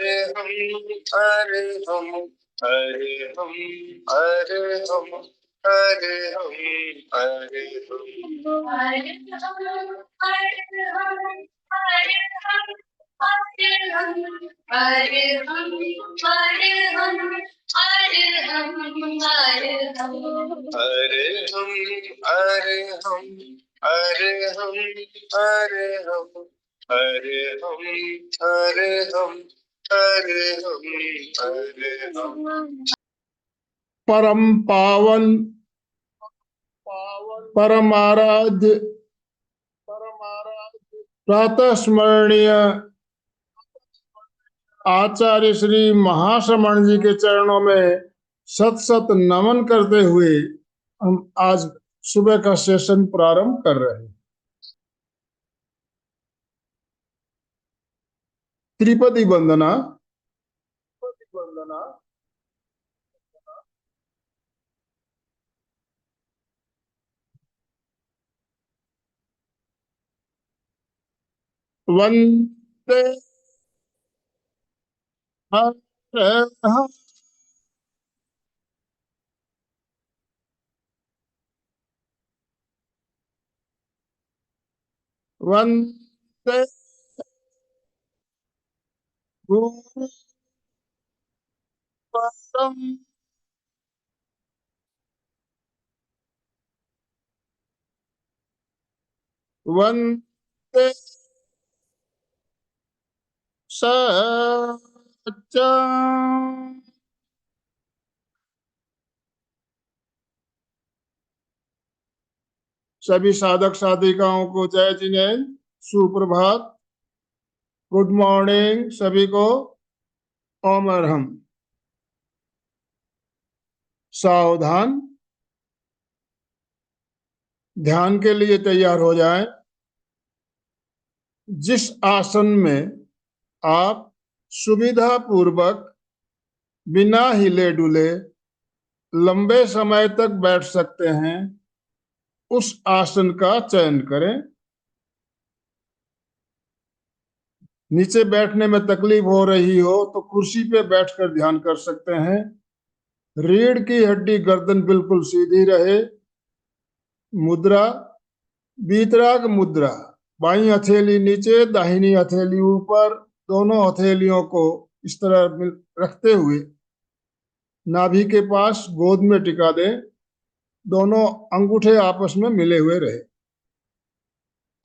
हरे हम हरे हम हरे हम हरे हम हरे हम हरे हम हरे हम हरे हम हरे हम हरे हम हरे हम हरे हम हरे हम हरे हम हरे हम हरे हम हरे हम हरे हम हरे हम परम पावन परमाराध्य प्रातः स्मरणीय आचार्य श्री महाश्रमण जी के चरणों में सत सत नमन करते हुए हम आज सुबह का सेशन प्रारंभ कर रहे हैं। त्रिपदी वंदना। वंदे हरहं वंदे गुरुपरम वंदे सच्चं। सभी साधक साधिकाओं को जय जिनेन्द्र, सुप्रभात, गुड मॉर्निंग सभी को। ओम अरहम। सावधान, ध्यान के लिए तैयार हो जाएं। जिस आसन में आप सुविधा पूर्वक बिना हिले डुले लंबे समय तक बैठ सकते हैं, उस आसन का चयन करें। नीचे बैठने में तकलीफ हो रही हो तो कुर्सी पे बैठकर ध्यान कर सकते हैं। रीढ़ की हड्डी गर्दन बिल्कुल सीधी रहे। मुद्रा वीतराग मुद्रा। बाईं हथेली नीचे, दाहिनी हथेली ऊपर, दोनों हथेलियों को इस तरह रखते हुए नाभि के पास गोद में टिका दें। दोनों अंगूठे आपस में मिले हुए रहे।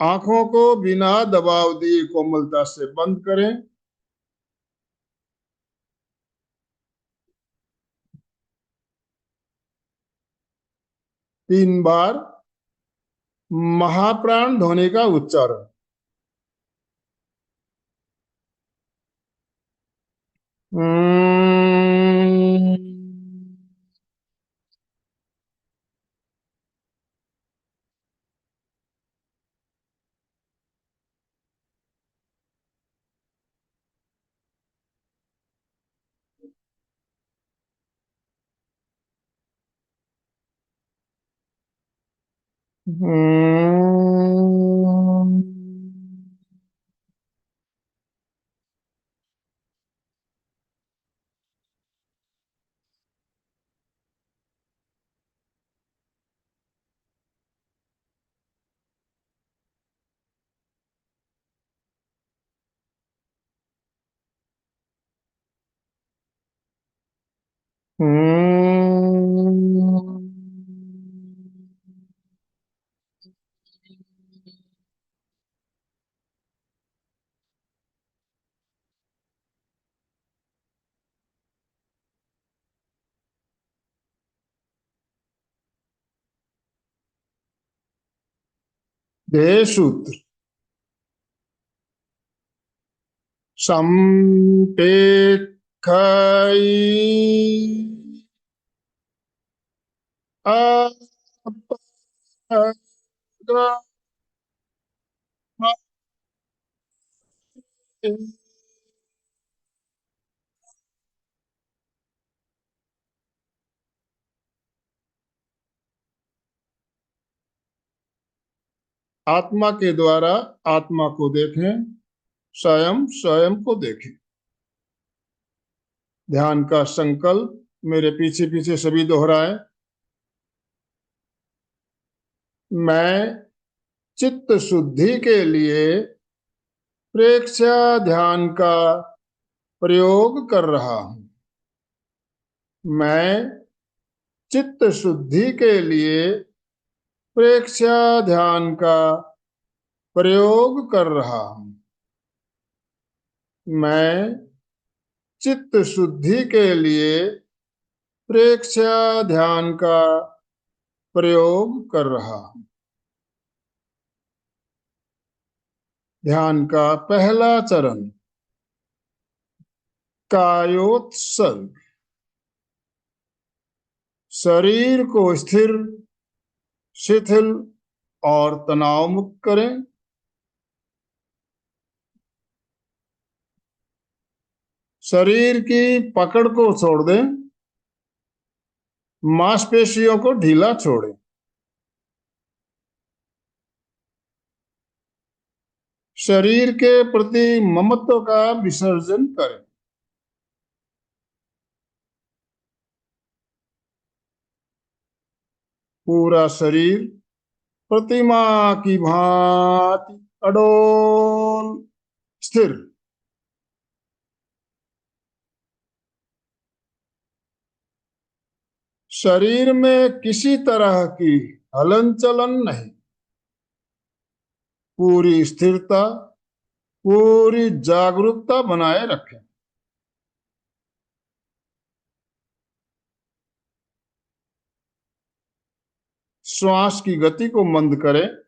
आंखों को बिना दबाव दिए कोमलता से बंद करें। तीन बार महाप्राण ध्वनि का उच्चारण। देह सूत्र। संपेखई आत्मा के द्वारा आत्मा को देखें, स्वयं स्वयं को देखें। ध्यान का संकल्प मेरे पीछे पीछे सभी दोहराए। मैं चित्त शुद्धि के लिए प्रेक्ष्या ध्यान का प्रयोग कर रहा हूं। मैं चित्त शुद्धि के लिए प्रेक्ष्या ध्यान का प्रयोग कर रहा हूं। मैं चित्त शुद्धि के लिए प्रेक्ष्या ध्यान का प्रयोग कर रहा हूं। ध्यान का पहला चरण, कायोत्सर्ग। शरीर को स्थिर, शिथिल और तनाव मुक्त करें। शरीर की पकड़ को छोड़ दें। मांसपेशियों को ढीला छोड़ें। शरीर के प्रति ममत्व का विसर्जन करें। पूरा शरीर प्रतिमा की भांति अडोल, स्थिर। शरीर में किसी तरह की हलन चलन नहीं। पूरी स्थिरता, पूरी जागरूकता बनाए रखें। श्वास की गति को मंद करें।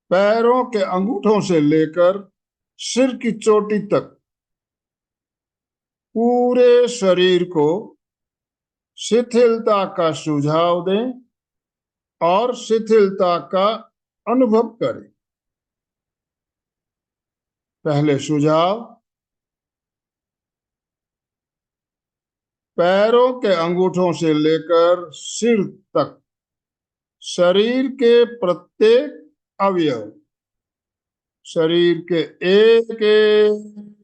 पैरों के अंगूठों से लेकर सिर की चोटी तक पूरे शरीर को शिथिलता का सुझाव दें और शिथिलता का अनुभव करें। पहले सुझाव, पैरों के अंगूठों से लेकर सिर तक शरीर के प्रत्येक अवयव, शरीर के एक एक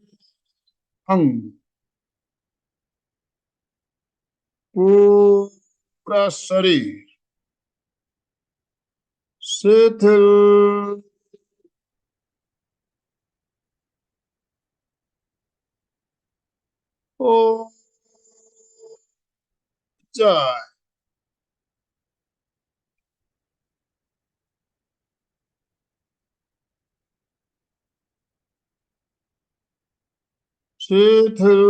अंग, पूरा शरीर शिथिल हो जाए। शिथिल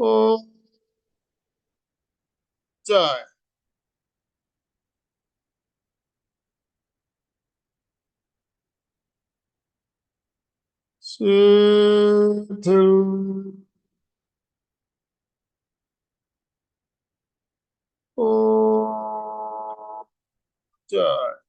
हो जाए। शिथिल हो जाए।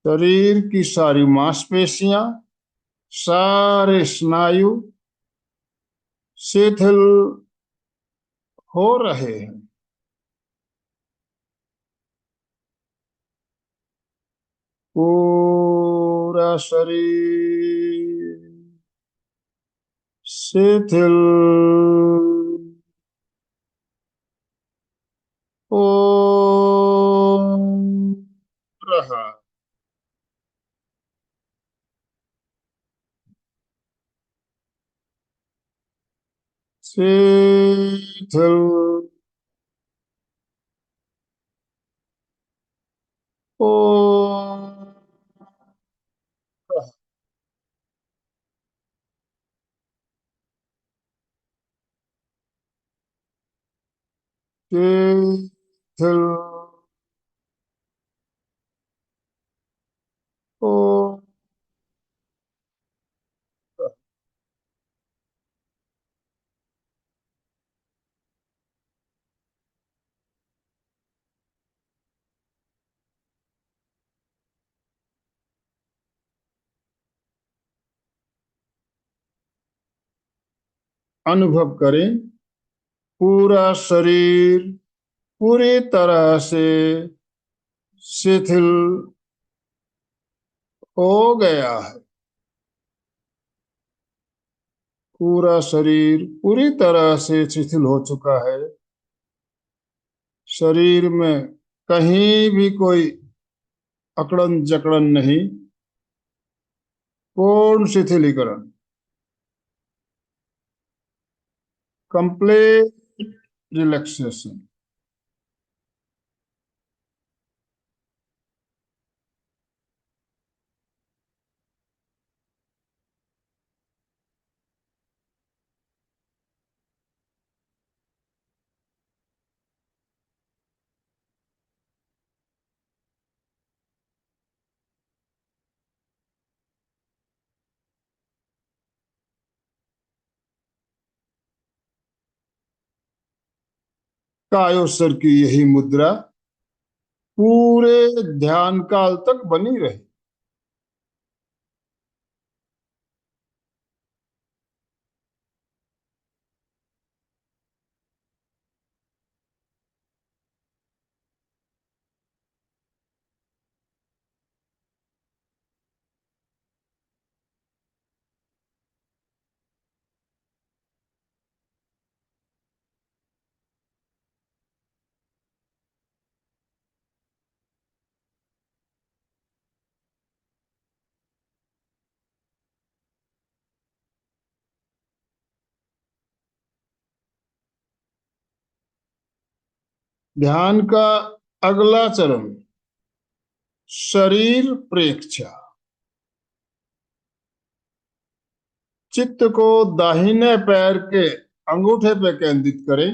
शरीर की सारी मांसपेशियां, सारे स्नायु शिथिल हो रहे हैं। पूरा शरीर शिथिल हो रहा। शिथिल हो रहा। शिथिल हो। अनुभव करें, पूरा शरीर पूरी तरह से शिथिल हो गया है। पूरा शरीर पूरी तरह से शिथिल हो चुका है। शरीर में कहीं भी कोई अकड़न जकड़न नहीं। पूर्ण शिथिलीकरण, कंप्लीट रिलैक्सेशन। कायोसर की यही मुद्रा पूरे ध्यान काल तक बनी रही। ध्यान का अगला चरण शरीर प्रेक्षा। चित्त को दाहिने पैर के अंगूठे पे केंद्रित करें।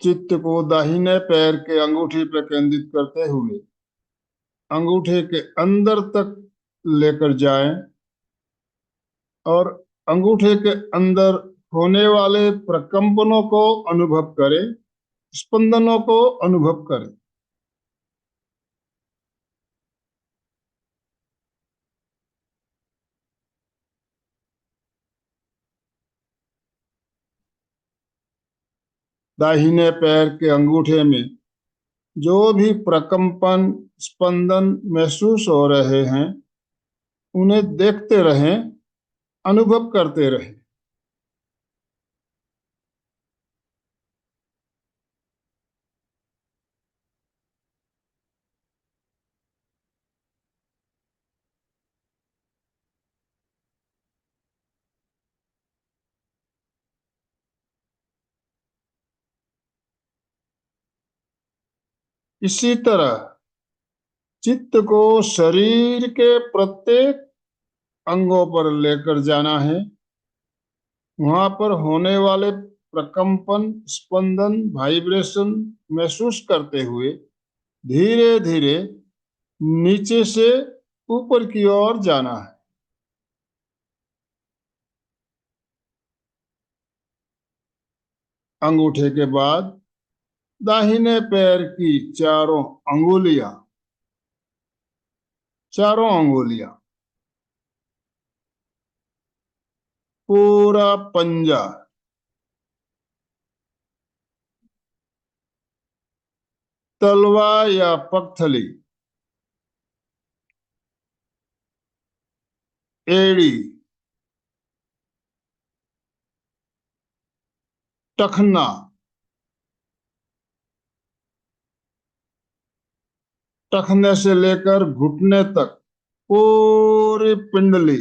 चित्त को दाहिने पैर के अंगूठे पे केंद्रित करते हुए अंगूठे के अंदर तक लेकर जाएं और अंगूठे के अंदर होने वाले प्रकंपनों को अनुभव करें, स्पंदनों को अनुभव करें। दाहिने पैर के अंगूठे में जो भी प्रकंपन स्पंदन महसूस हो रहे हैं उन्हें देखते रहें, अनुभव करते रहें। इसी तरह चित्त को शरीर के प्रत्येक अंगों पर लेकर जाना है। वहां पर होने वाले प्रकंपन स्पंदन वाइब्रेशन महसूस करते हुए धीरे धीरे नीचे से ऊपर की ओर जाना है। अंगूठे के बाद दाहिने पैर की चारों अंगुलियां, पूरा पंजा, तलवा या पगथली, एड़ी, टखना, टखने से लेकर घुटने तक पूरी पिंडली,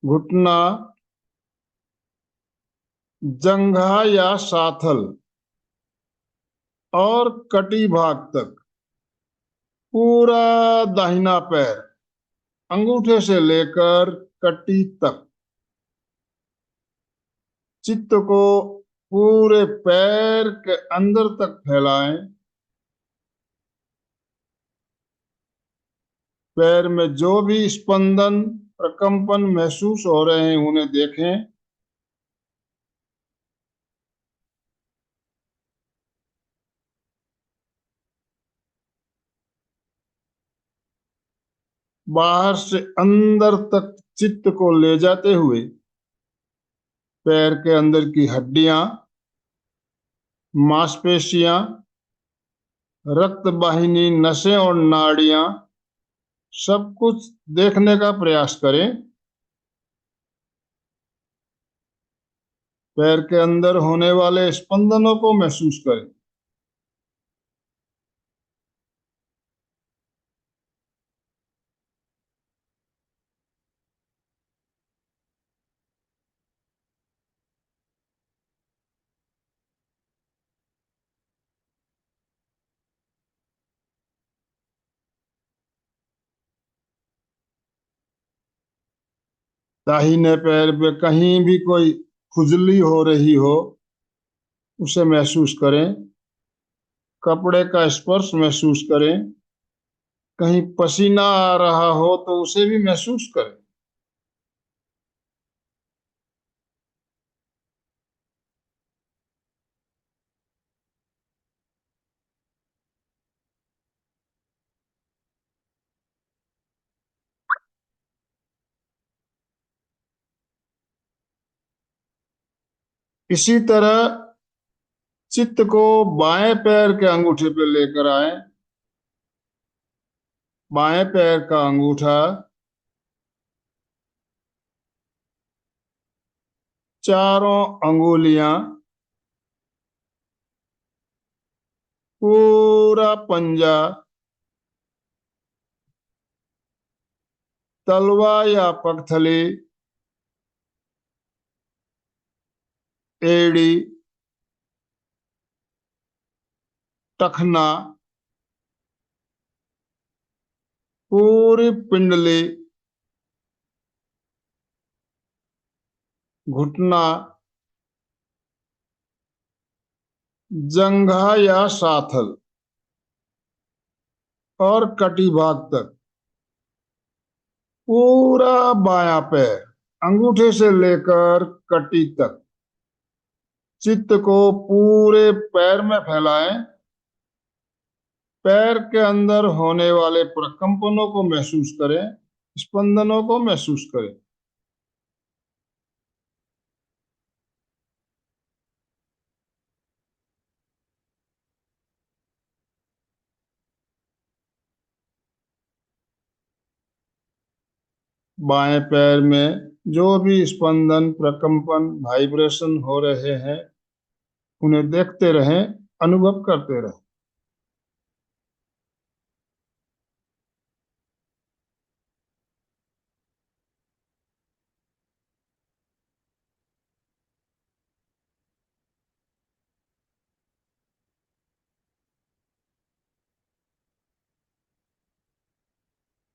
घुटना, जंघा या साथल और कटी भाग तक पूरा दाहिना पैर अंगूठे से लेकर कटी तक चित्त को पूरे पैर के अंदर तक फैलाएं। पैर में जो भी स्पंदन प्रकंपन महसूस हो रहे हैं उन्हें देखें। बाहर से अंदर तक चित्त को ले जाते हुए पैर के अंदर की हड्डियां, मांसपेशियां, रक्त वाहिनी, नसें और नाड़ियां सब कुछ देखने का प्रयास करें। पैर के अंदर होने वाले स्पंदनों को महसूस करें। दाहिने पैर पे कहीं भी कोई खुजली हो रही हो उसे महसूस करें। कपड़े का स्पर्श महसूस करें। कहीं पसीना आ रहा हो तो उसे भी महसूस करें। इसी तरह चित्त को बाएं पैर के अंगूठे पे लेकर आए। बाएं पैर का अंगूठा चारों अंगुलियां, पूरा पंजा, तलवा या पगथली, एड़ी, टखना, पूरी पिंडली, घुटना, जंघा या साथल और कटी भाग तक पूरा बायां पैर अंगूठे से लेकर कटी तक चित्त को पूरे पैर में फैलाएं। पैर के अंदर होने वाले प्रकंपनों को महसूस करें। स्पंदनों को महसूस करें। बाएं पैर में जो भी स्पंदन प्रकंपन वाइब्रेशन हो रहे हैं उन्हें देखते रहें, अनुभव करते रहें।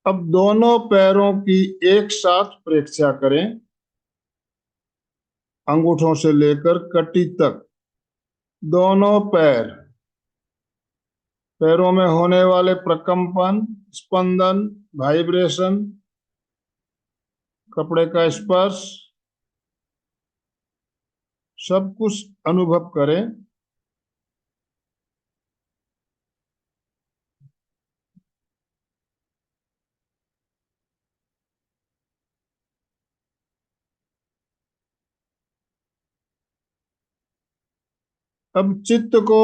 अब दोनों पैरों की एक साथ परीक्षा करें। अंगूठों से लेकर कटी तक दोनों पैरों में होने वाले प्रकंपन, स्पंदन, वाइब्रेशन, कपड़े का स्पर्श सब कुछ अनुभव करें। अब चित्त को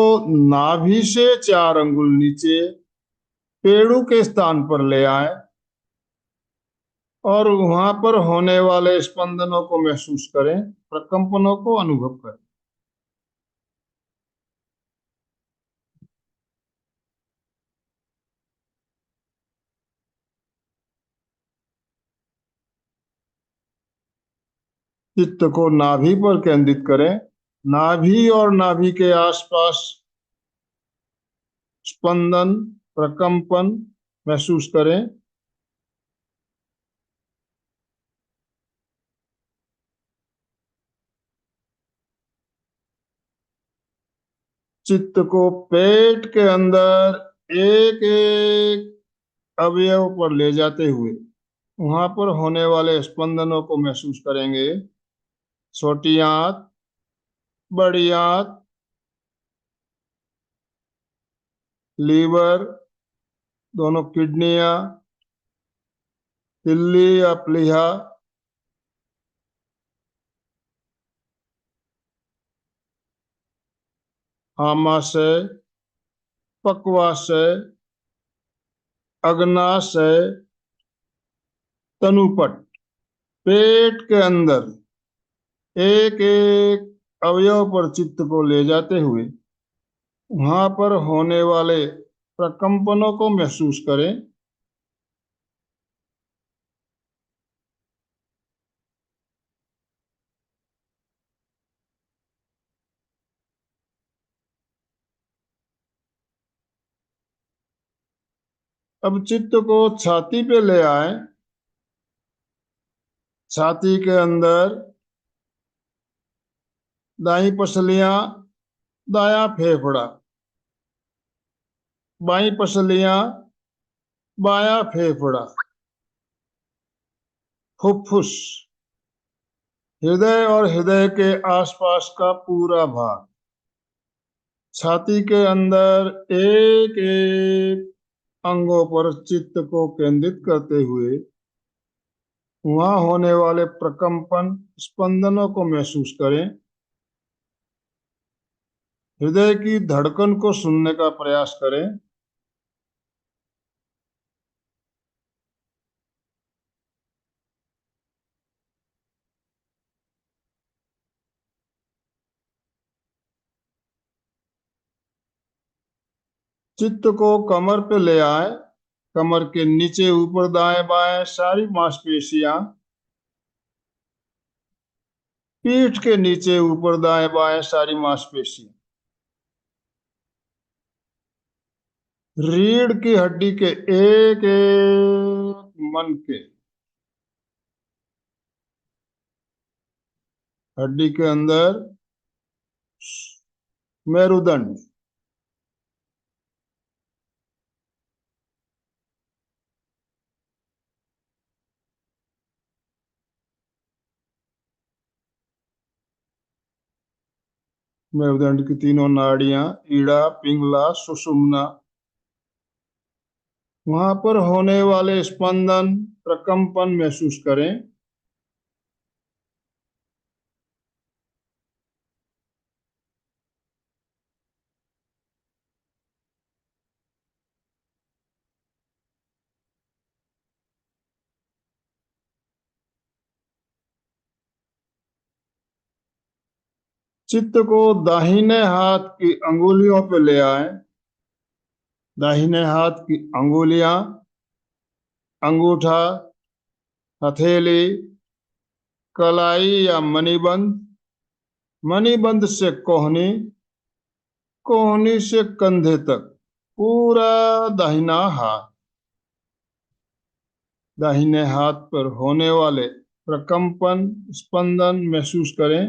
नाभि से 4 अंगुल नीचे पेड़ों के स्थान पर ले आए और वहां पर होने वाले स्पंदनों को महसूस करें, प्रकंपनों को अनुभव करें। चित्त को नाभि पर केंद्रित करें। नाभि और नाभि के आसपास स्पंदन, प्रकंपन महसूस करें। चित्त को पेट के अंदर एक एक अवयव पर ले जाते हुए वहां पर होने वाले स्पंदनों को महसूस करेंगे। छोटी आंत, बड़ी आंत, लीवर, दोनों किडनियां, तिल्ली या प्लीहा, आमाशय, पक्वाशय, अग्नाशय, तनुपट। पेट के अंदर एक एक अवयव पर चित्त को ले जाते हुए वहां पर होने वाले प्रकंपनों को महसूस करें। अब चित्त को छाती पे ले आए। छाती के अंदर दाई पसलियां, दायां फेफड़ा, बाई पसलियां, बायां फेफड़ा, फुफ्फुस, हृदय और हृदय के आसपास का पूरा भाग। छाती के अंदर एक एक अंगों पर चित्त को केंद्रित करते हुए वहां होने वाले प्रकंपन स्पंदनों को महसूस करें। हृदय की धड़कन को सुनने का प्रयास करें। चित्त को कमर पे ले आए। कमर के नीचे ऊपर दाएं बाएं सारी मांसपेशियां, पीठ के नीचे ऊपर दाएं बाएं सारी मांसपेशियां, रीढ़ की हड्डी के एक एक मन के, हड्डी के अंदर मेरुदंड, मेरुदंड की तीनों नाड़ियां, ईड़ा, पिंगला, सुषुम्ना, वहां पर होने वाले स्पंदन प्रकंपन महसूस करें। चित्त को दाहिने हाथ की अंगुलियों पे ले आए। दाहिने हाथ की अंगुलियां, अंगूठा, हथेली, कलाई या मणिबंध, मणिबंध से कोहनी, कोहनी से कंधे तक पूरा दाहिना हाथ। दाहिने हाथ पर होने वाले प्रकंपन स्पंदन महसूस करें।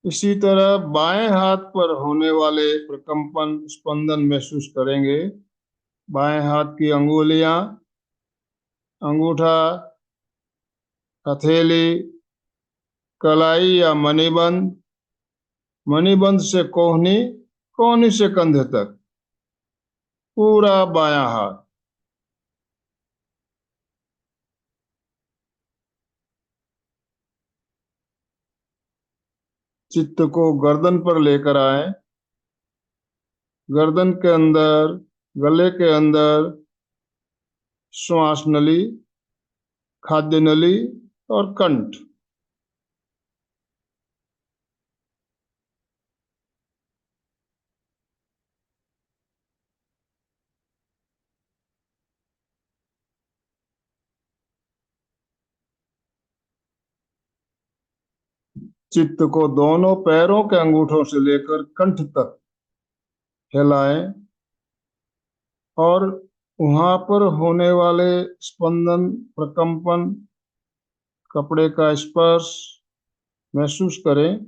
इसी तरह बाएं हाथ पर होने वाले प्रकंपन स्पंदन महसूस करेंगे। बाएं हाथ की अंगुलियां, अंगूठा, हथेली, कलाई या मणिबंध, मणिबंध से कोहनी, कोहनी से कंधे तक पूरा बायां हाथ। चित्त को गर्दन पर लेकर आए। गर्दन के अंदर, गले के अंदर श्वास नली, खाद्य नली और कंठ। चित्त को दोनों पैरों के अंगूठों से लेकर कंठ तक हिलाएं। और वहां पर होने वाले स्पंदन, प्रकंपन, कपड़े का स्पर्श महसूस करें।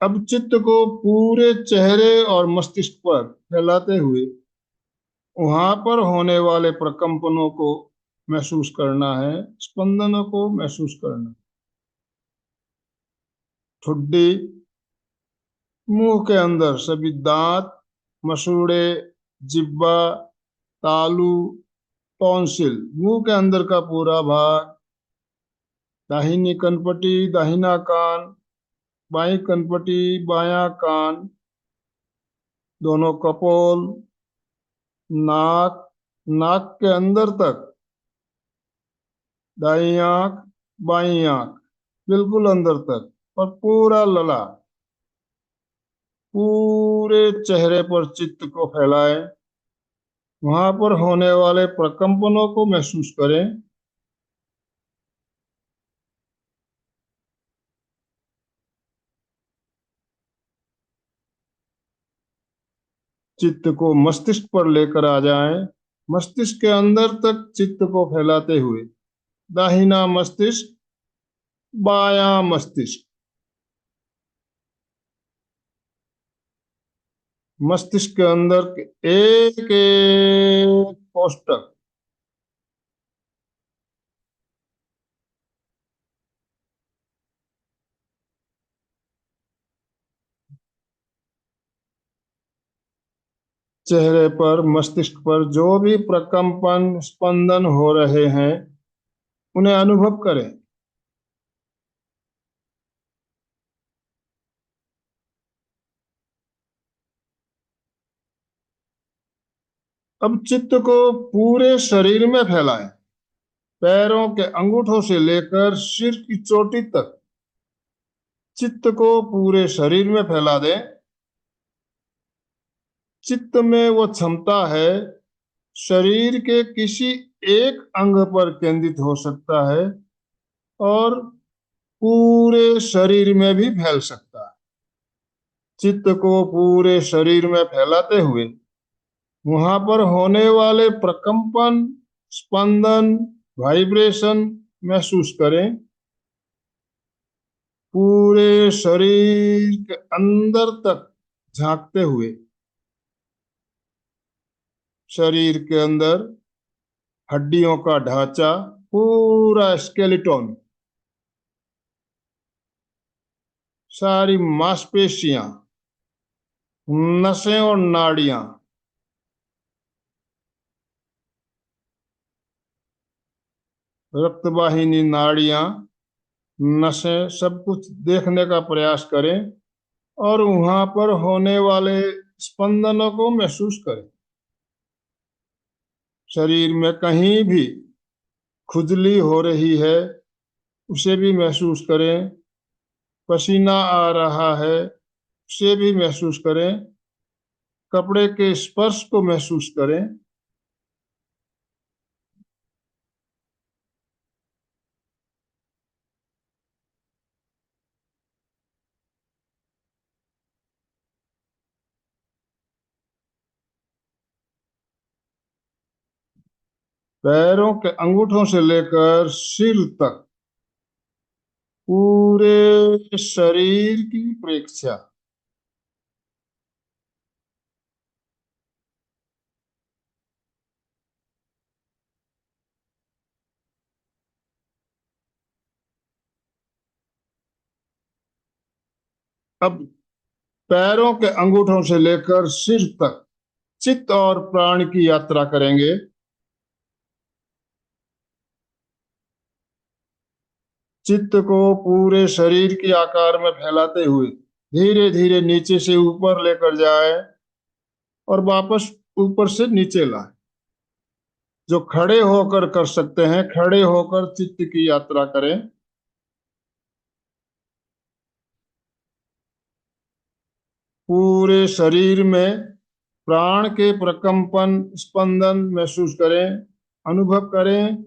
अब चित्त को पूरे चेहरे और मस्तिष्क पर फैलाते हुए वहां पर होने वाले प्रकंपनों को महसूस करना है, स्पंदनों को महसूस करना। ठुड्डी, मुंह के अंदर सभी दांत, मसूड़े, जिब्बा, तालू, टॉन्सिल, मुंह के अंदर का पूरा भाग, दाहिनी कनपटी, दाहिना कान, बाईं कनपटी, बायां कान, दोनों कपोल, नाक, नाक के अंदर तक, दाईं आंख, बाईं आंख, बिल्कुल अंदर तक, और पूरा लला, पूरे चेहरे पर चित्त को फैलाएं। वहां पर होने वाले प्रकंपनों को महसूस करें। चित्त को मस्तिष्क पर लेकर आ जाएं। मस्तिष्क के अंदर तक चित्त को फैलाते हुए दाहिना मस्तिष्क, बायां मस्तिष्क, मस्तिष्क के अंदर के एक एक कोष्ठक, चेहरे पर, मस्तिष्क पर जो भी प्रकंपन, स्पंदन हो रहे हैं उन्हें अनुभव करें। अब चित्त को पूरे शरीर में फैलाएं। पैरों के अंगूठों से लेकर सिर की चोटी तक चित्त को पूरे शरीर में फैला दें। चित्त में वो क्षमता है, शरीर के किसी एक अंग पर केंद्रित हो सकता है और पूरे शरीर में भी फैल सकता है। चित्त को पूरे शरीर में फैलाते हुए वहां पर होने वाले प्रकंपन, स्पंदन, वाइब्रेशन महसूस करें। पूरे शरीर के अंदर तक झांकते हुए, शरीर के अंदर हड्डियों का ढांचा, पूरा स्केलेटन, सारी मांसपेशियां, नसें और नाड़ियां, रक्तवाहिनी, नाड़ियां, नसें, सब कुछ देखने का प्रयास करें और वहां पर होने वाले स्पंदनों को महसूस करें। शरीर में कहीं भी खुजली हो रही है उसे भी महसूस करें। पसीना आ रहा है उसे भी महसूस करें। कपड़े के स्पर्श को महसूस करें। पैरों के अंगूठों से लेकर सिर तक पूरे शरीर की प्रेक्षा। अब पैरों के अंगूठों से लेकर सिर तक चित्त और प्राण की यात्रा करेंगे। चित्त को पूरे शरीर के आकार में फैलाते हुए धीरे धीरे नीचे से ऊपर लेकर जाए और वापस ऊपर से नीचे लाए। जो खड़े होकर कर सकते हैं, खड़े होकर चित्त की यात्रा करें। पूरे शरीर में प्राण के प्रकंपन, स्पंदन महसूस करें, अनुभव करें।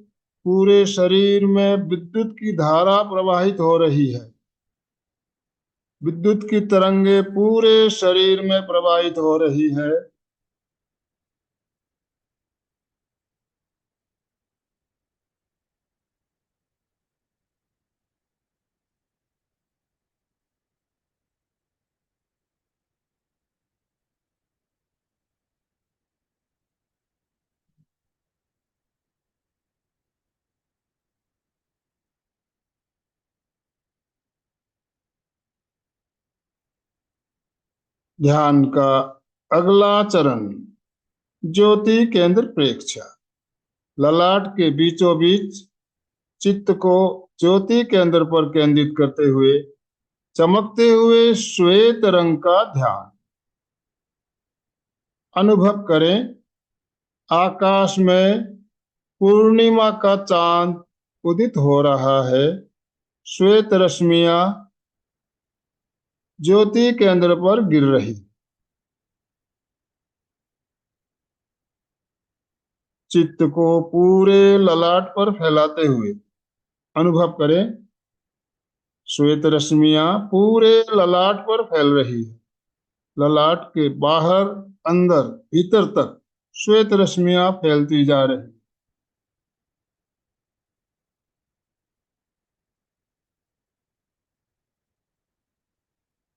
पूरे शरीर में विद्युत की धारा प्रवाहित हो रही है। विद्युत की तरंगे पूरे शरीर में प्रवाहित हो रही है। ध्यान का अगला चरण, ज्योति केंद्र प्रेक्षा। ललाट के बीचों बीच चित्त को ज्योति केंद्र पर केंद्रित करते हुए चमकते हुए श्वेत रंग का ध्यान। अनुभव करें, आकाश में पूर्णिमा का चांद उदित हो रहा है। श्वेत रश्मियां ज्योति केंद्र पर गिर रही। चित्त को पूरे ललाट पर फैलाते हुए अनुभव करें, श्वेत रश्मियां पूरे ललाट पर फैल रही है। ललाट के बाहर, अंदर, भीतर तक श्वेत रश्मियां फैलती जा रही।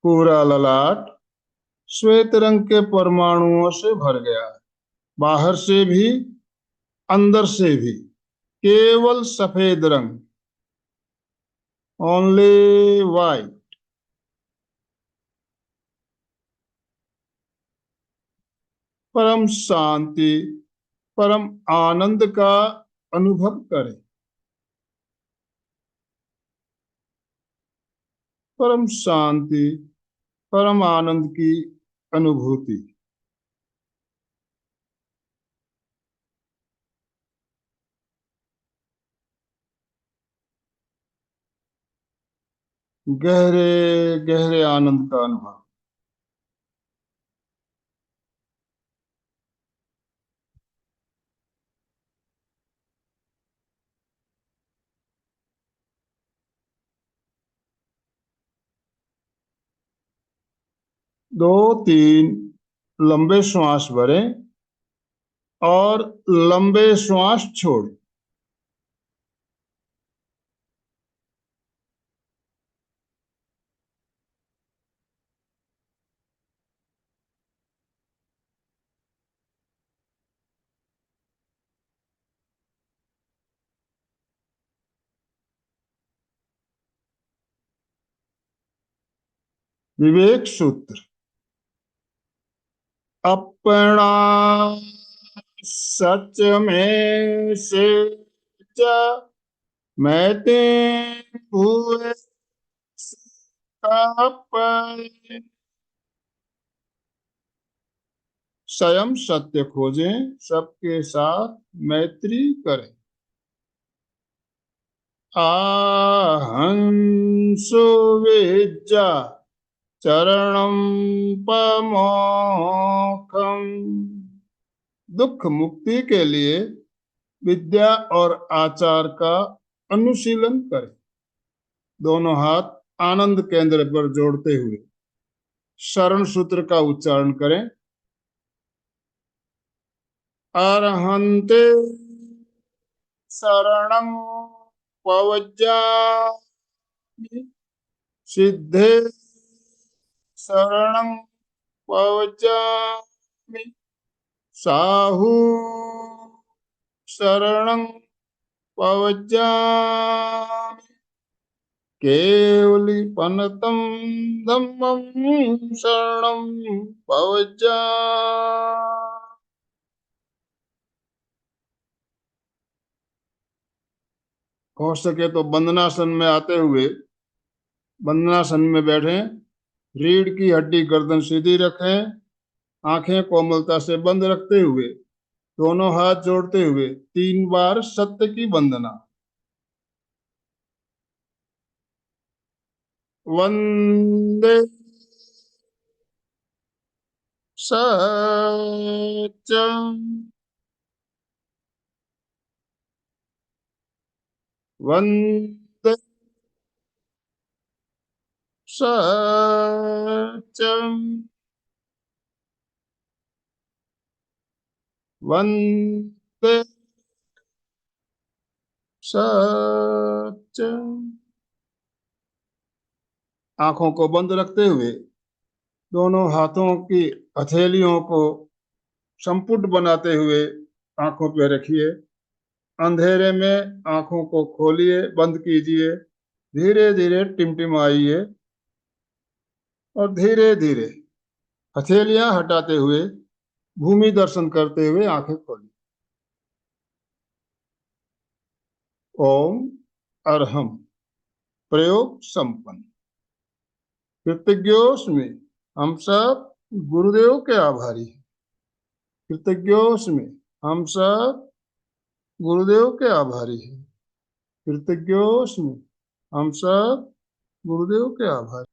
पूरा ललाट श्वेत रंग के परमाणुओं से भर गया है। बाहर से भी, अंदर से भी केवल सफेद रंग, ओनली वाइट। परम शांति, परम आनंद का अनुभव करें। परम शांति, परम आनंद की अनुभूति। गहरे गहरे आनंद का अनुभव। 2-3 लंबे श्वास भरें और लंबे श्वास छोड़ें। विवेक सूत्र। अपना सच में से जा मैते हुए पर स्वयं सत्य खोजें, सबके साथ मैत्री करें। आहंसो विद्या चरणम पमोखम। दुख मुक्ति के लिए विद्या और आचार का अनुशीलन करें। दोनों हाथ आनंद केंद्र पर जोड़ते हुए शरण सूत्र का उच्चारण करें। अरहंते शरणं पवज्जामि, सिद्धे शरणं पवज्जामि, साहू शरणं पवज्जामि, केवलीपनतं धम्मं शरणं पवज्जामि। हो सके तो वंदनासन में आते हुए वंदनासन में बैठें। रीढ़ की हड्डी गर्दन सीधी रखें। आंखें कोमलता से बंद रखते हुए दोनों हाथ जोड़ते हुए 3 बार सत्य की वंदना। वंदे सत्यम। वंदे सत्यम वंदे सत्यम। आंखों को बंद रखते हुए दोनों हाथों की हथेलियों को संपुट बनाते हुए आंखों पे रखिए। अंधेरे में आंखों को खोलिए, बंद कीजिए, धीरे धीरे टिमटिमाइए और धीरे धीरे हथेलियां हटाते हुए भूमि दर्शन करते हुए आंखें खोलिए। ओम अरहम। प्रयोग संपन्न। कृतज्ञोस्मि। हम सब गुरुदेव के आभारी हैं। कृतज्ञोस्मि। हम सब गुरुदेव के आभारी हैं। कृतज्ञोस्मि। हम सब गुरुदेव के आभारी।